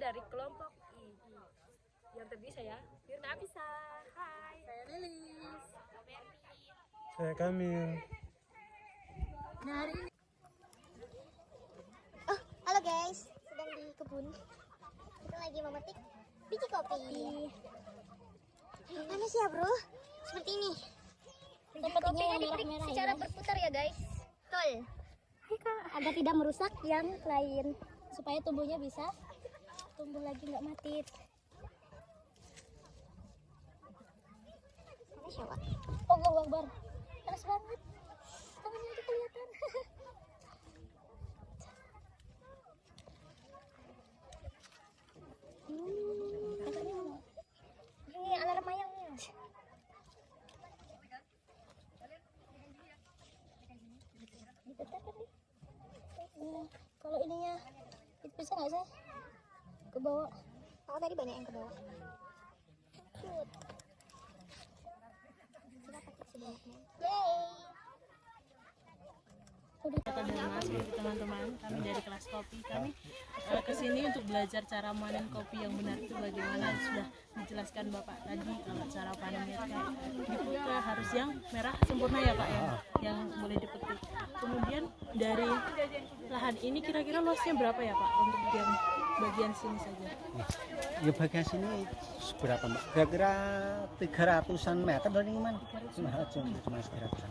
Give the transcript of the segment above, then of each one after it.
dari kelompok I. Yang terdiri saya Firna Abisa. Hai. Saya Lilis. Saya Kamil. Nah, hari ini. Oh, halo guys, sedang di kebun. Kita lagi memetik biji kopi. Panas ya bro, seperti ini. Biji kopinya dipetik secara berputar ya guys. Betul. Agar tidak merusak yang lain, supaya tumbuhnya bisa tumbuh lagi nggak mati. Panas ya Pak? Allahu Akbar, panas banget. Tangannya aja kelihatan. Ini alarm ayamnya. Kalau ininya itu bisa nggak sih ke bawah? Oh tadi banyak yang ke bawah. Cute. Kita pakai sebanyaknya. Yay. Teman-teman, kami dari kelas kopi, kami kesini untuk belajar cara memanen kopi yang benar itu bagaimana. Sudah dijelaskan Bapak tadi kalau cara panennya kayak diputar harus yang merah sempurna ya Pak ya, yang boleh dipetik. Kemudian dari lahan ini kira-kira luasnya berapa ya Pak untuk yang bagian sini saja? Ya bagian sini berapa Mbak? Kira-kira 300-an meter dari gimana? Cuma 300-an meter.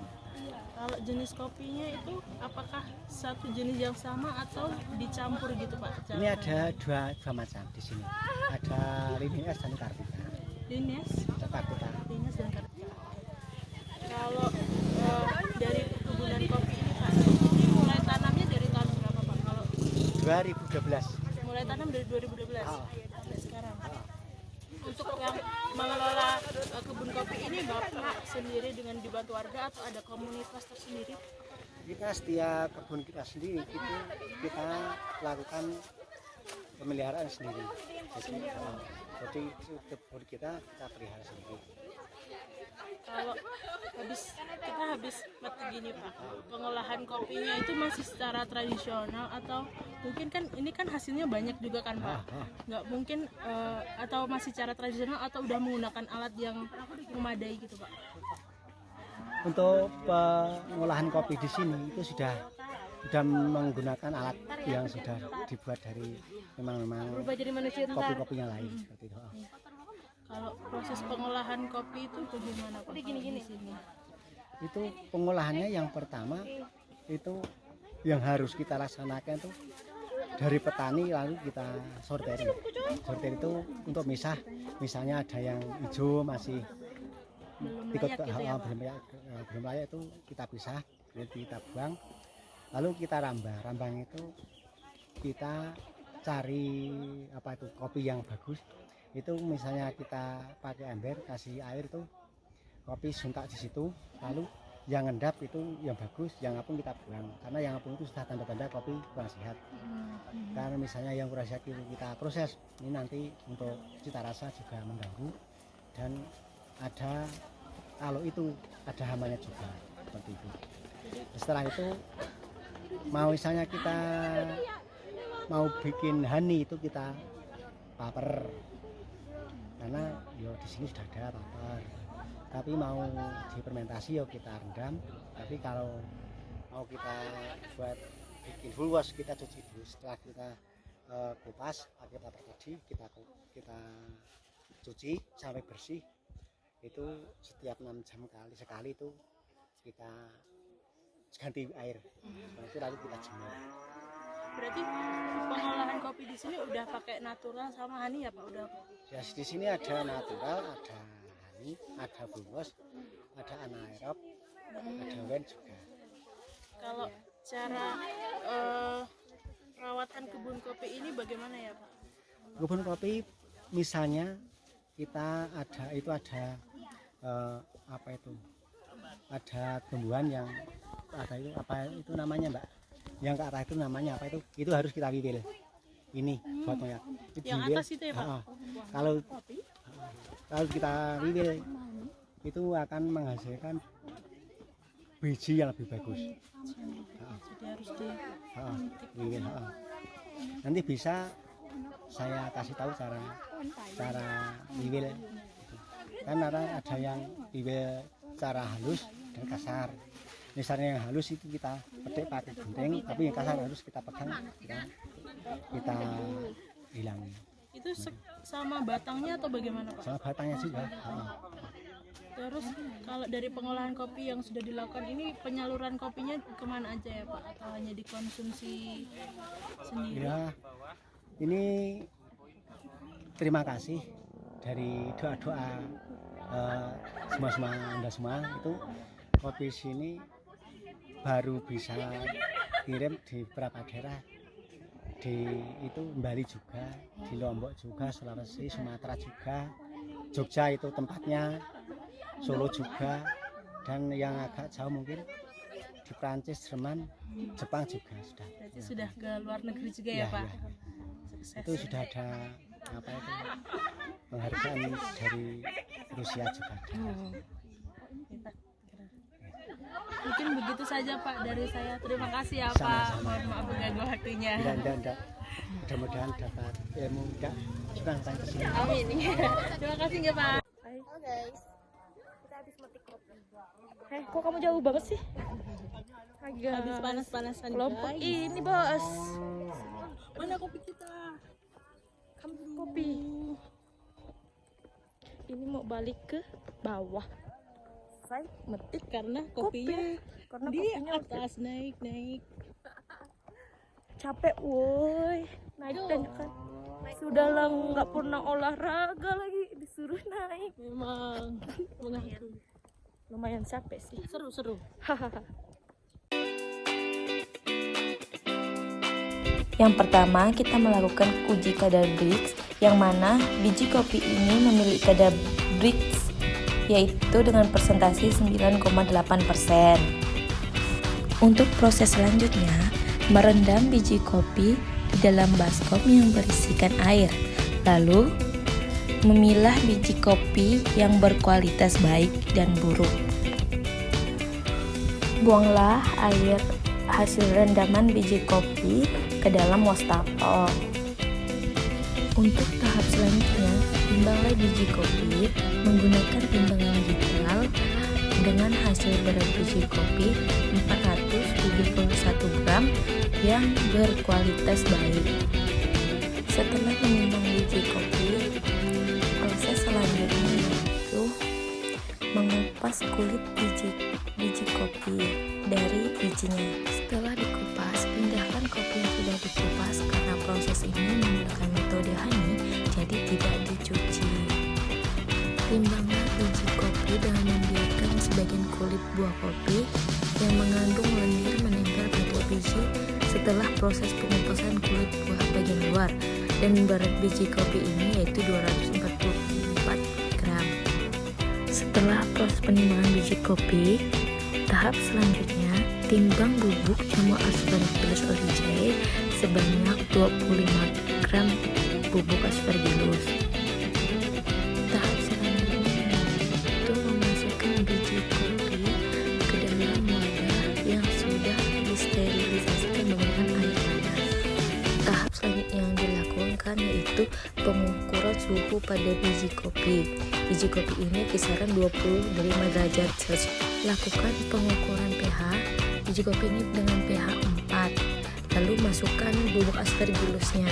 Kalau jenis kopinya itu apakah satu jenis yang sama atau dicampur gitu Pak? Ini ada dua macam di sini. Ada Linnaeus dan Kartika. Linnaeus, Kartika. Linnaeus dan Kartika. Kalau dari perkebunan kopi ini Pak, ini mulai tanamnya dari tahun berapa Pak? Kalau 2012. mulai tanam dari 2012 sampai sekarang. Untuk yang mengelola kebun kopi ini Bapak sendiri dengan dibantu warga atau ada komunitas tersendiri? Kita setiap kebun kita sendiri kita lakukan pemeliharaan sendiri. Jadi kebun kita pelihara sendiri. Kalau habis metik gini Pak, pengolahan kopinya itu masih secara tradisional atau mungkin kan ini kan hasilnya banyak juga kan Pak? Nggak mungkin atau masih cara tradisional atau udah menggunakan alat yang memadai gitu Pak? Untuk pengolahan kopi di sini itu sudah menggunakan alat yang sudah dibuat dari memang Berubah jadi manusia kopi-kopinya lain seperti itu. Kalau proses pengolahan kopi itu bagaimana Pak? Gini. Itu pengolahannya yang pertama itu yang harus kita laksanakan itu dari petani lalu kita sortir itu untuk misalnya ada yang hijau masih belum layak itu kita pisah, kita buang, lalu kita rambang itu kita cari kopi yang bagus. Itu misalnya kita pakai ember kasih air tuh kopi suntak di situ, lalu yang ngendap itu yang bagus, yang apung kita buang karena yang apung itu sudah tanda-tanda kopi kurang sehat. Karena misalnya yang kurang sehat itu kita proses, ini nanti untuk cita rasa juga mengganggu dan kalau itu ada hamanya juga seperti itu. Setelah itu misalnya kita mau bikin honey itu kita paper. Karena di sini sudah ada paper, tapi mau difermentasi kita rendam. Tapi kalau mau kita buat bikin full wash kita cuci dulu. Setelah kita kupas pakai paper tadi kita cuci sampai bersih. Itu setiap 6 jam sekali itu kita ganti air. Nah, itu lalu kita jemur. Berarti pengolahan kopi di sini udah pakai natural sama honey ya Pak? Udah. Ya di sini ada natural, ada honey, ada bungkus, ada anaerob, ada wen juga. Kalau cara perawatan kebun kopi ini bagaimana ya Pak? Kebun kopi misalnya kita ada ada tumbuhan yang ada itu namanya Mbak? Yang ke arah itu namanya apa itu harus kita wiwil. Ini buat moyak. Yang atas itu ya Pak? Kalau kita wiwil itu akan menghasilkan biji yang lebih bagus. Jadi harus wiwil. Nanti bisa saya kasih tahu cara wiwil. Kan ada yang wiwil cara halus dan kasar. Misalnya yang halus itu kita petik pakai gunting, tapi yang kasar harus kita pegang, kita hilangi. Itu sama batangnya atau bagaimana Pak? Sama batangnya juga. Terus kalau dari pengolahan kopi yang sudah dilakukan ini, penyaluran kopinya kemana aja ya Pak? Atau hanya dikonsumsi sendiri? Ya, ini terima kasih dari doa-doa semua Anda semua, itu kopi sini baru bisa kirim di beberapa daerah, di itu Bali juga, di Lombok juga, Sulawesi, Sumatera juga, Jogja itu tempatnya, Solo juga, dan yang agak jauh mungkin di Prancis, Jerman, Jepang juga sudah. Berarti sudah ke luar negeri juga ya Pak? Ya. Sukses. Itu sudah ada apa itu penghargaan dari Rusia juga ada. Mungkin begitu saja Pak dari saya. Terima kasih ya Pak. Sama-sama. Mohon maaf mengganggu waktunya. Enggak. Mudah-mudahan dapat ilmu enggak sudah datang ke sini. Amin. Terima kasih ya Pak. Halo guys. Kita habis metik kopi. Kok kamu jauh banget sih? Habis panas-panasan Kelompok guys. ini bos. Mana kopi kita? Kamu kopi. Ini mau balik ke bawah. Saya metik Karena kopinya karena di kopinya atas naik. capek woi. Naik tanjakan. Sudahlah nggak pernah olahraga lagi disuruh naik. Memang mengaku. Lumayan capek sih. Seru. Yang pertama, kita melakukan uji kadar Brix, yang mana biji kopi ini memiliki kadar Brix yaitu dengan persentase 9,8%. Untuk proses selanjutnya, merendam biji kopi di dalam baskom yang berisikan air, lalu memilah biji kopi yang berkualitas baik dan buruk. Buanglah air hasil rendaman biji kopi ke dalam wastafel. Untuk tahap selanjutnya, timbanglah biji kopi menggunakan timbangan digital dengan hasil berat biji kopi 471 gram yang berkualitas baik. Setelah menimbang biji kopi, proses selanjutnya yaitu mengupas kulit biji kopi dari bijinya. Setelah dikupas, pindahkan kopi yang sudah dikupas karena proses ini menggunakan metode honey, jadi tidak dicuci. Timbanglah biji kopi dengan membiarkan sebagian kulit buah kopi yang mengandung lendir menempel pada biji setelah proses pengupasan kulit buah bagian luar, dan berat biji kopi ini yaitu 244 gram. Setelah proses penimbangan biji kopi, tahap selanjutnya timbang bubuk jamu aspargillus oryzae sebanyak 25 gram bubuk aspargillus. Tahap selanjutnya yaitu memasukkan biji kopi ke dalam wadah yang sudah disterilisasikan menggunakan air panas. Tahap selanjutnya yang dilakukan yaitu pengukuran suhu pada biji kopi. Biji kopi ini kisaran 25 derajat Celcius. Lakukan pengukuran pH biji kopi ini dengan pH 4. Lalu masukkan bubuk aspargillusnya.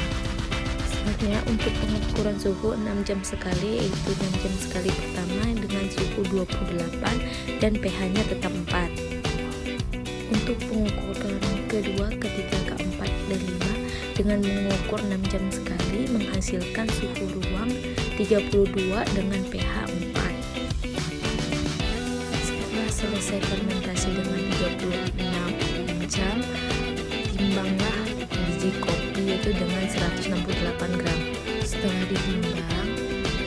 Selanjutnya untuk pengukuran suhu 6 jam sekali, yaitu 6 jam sekali pertama dengan suhu 28 dan pH-nya tetap 4. Untuk pengukuran kedua, ketiga, keempat, dan 5 dengan mengukur 6 jam sekali menghasilkan suhu ruang 32 dengan pH 4. Setelah selesai fermentasi dengan 36 jam, timbanglah biji kopi yaitu dengan 168 gram. Setelah ditimbang,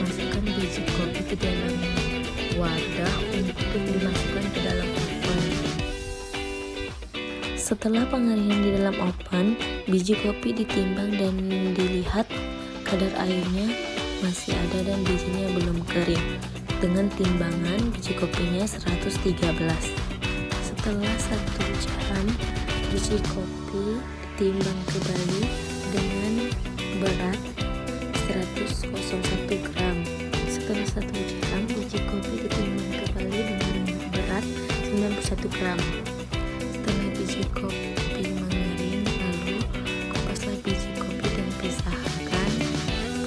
masukkan biji kopi ke dalam wadah untuk dimasukkan ke dalam oven. Setelah pengeringan di dalam oven, biji kopi ditimbang dan dilihat kadar airnya masih ada dan bijinya belum kering. Dengan timbangan biji kopinya 113. Setelah 1 jam, biji kopi ditimbang kembali dengan berat 101 gram. Setelah 1 jam, biji kopi ditimbang kembali dengan berat 91 gram. Setelah biji kopi mengering, lalu kupaslah biji kopi dan pisahkan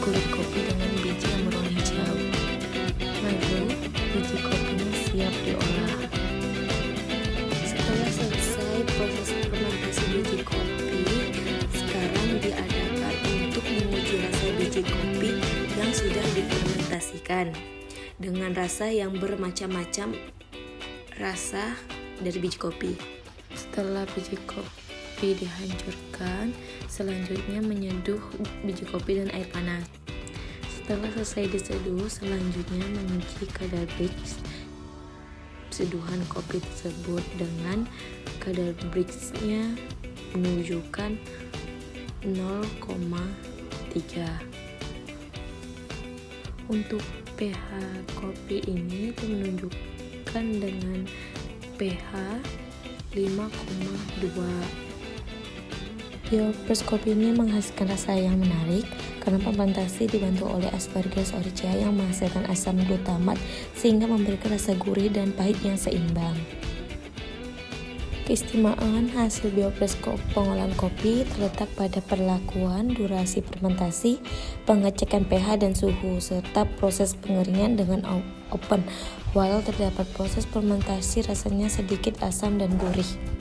kulit kopi dengan biji yang berwarna hijau. Lalu biji kopinya siap diolah. Setelah selesai proses fermentasi biji kopi, sekarang diadakan untuk menguji rasa biji kopi yang sudah difermentasikan dengan rasa yang bermacam-macam rasa dari biji kopi. Setelah biji kopi dihancurkan, selanjutnya menyeduh biji kopi dan air panas. Setelah selesai diseduh, selanjutnya menguji kadar Brix seduhan kopi tersebut dengan kadar Brix-nya menunjukkan 0,3. Untuk pH kopi ini menunjukkan dengan pH 5,2. Biopress kopi ini menghasilkan rasa yang menarik karena fermentasi dibantu oleh Aspergillus oryza yang menghasilkan asam glutamat sehingga memberikan rasa gurih dan pahit yang seimbang. Keistimewaan hasil biopress pengolahan kopi terletak pada perlakuan durasi fermentasi, pengecekan pH dan suhu, serta proses pengeringan dengan open. Walau terdapat proses fermentasi, rasanya sedikit asam dan gurih.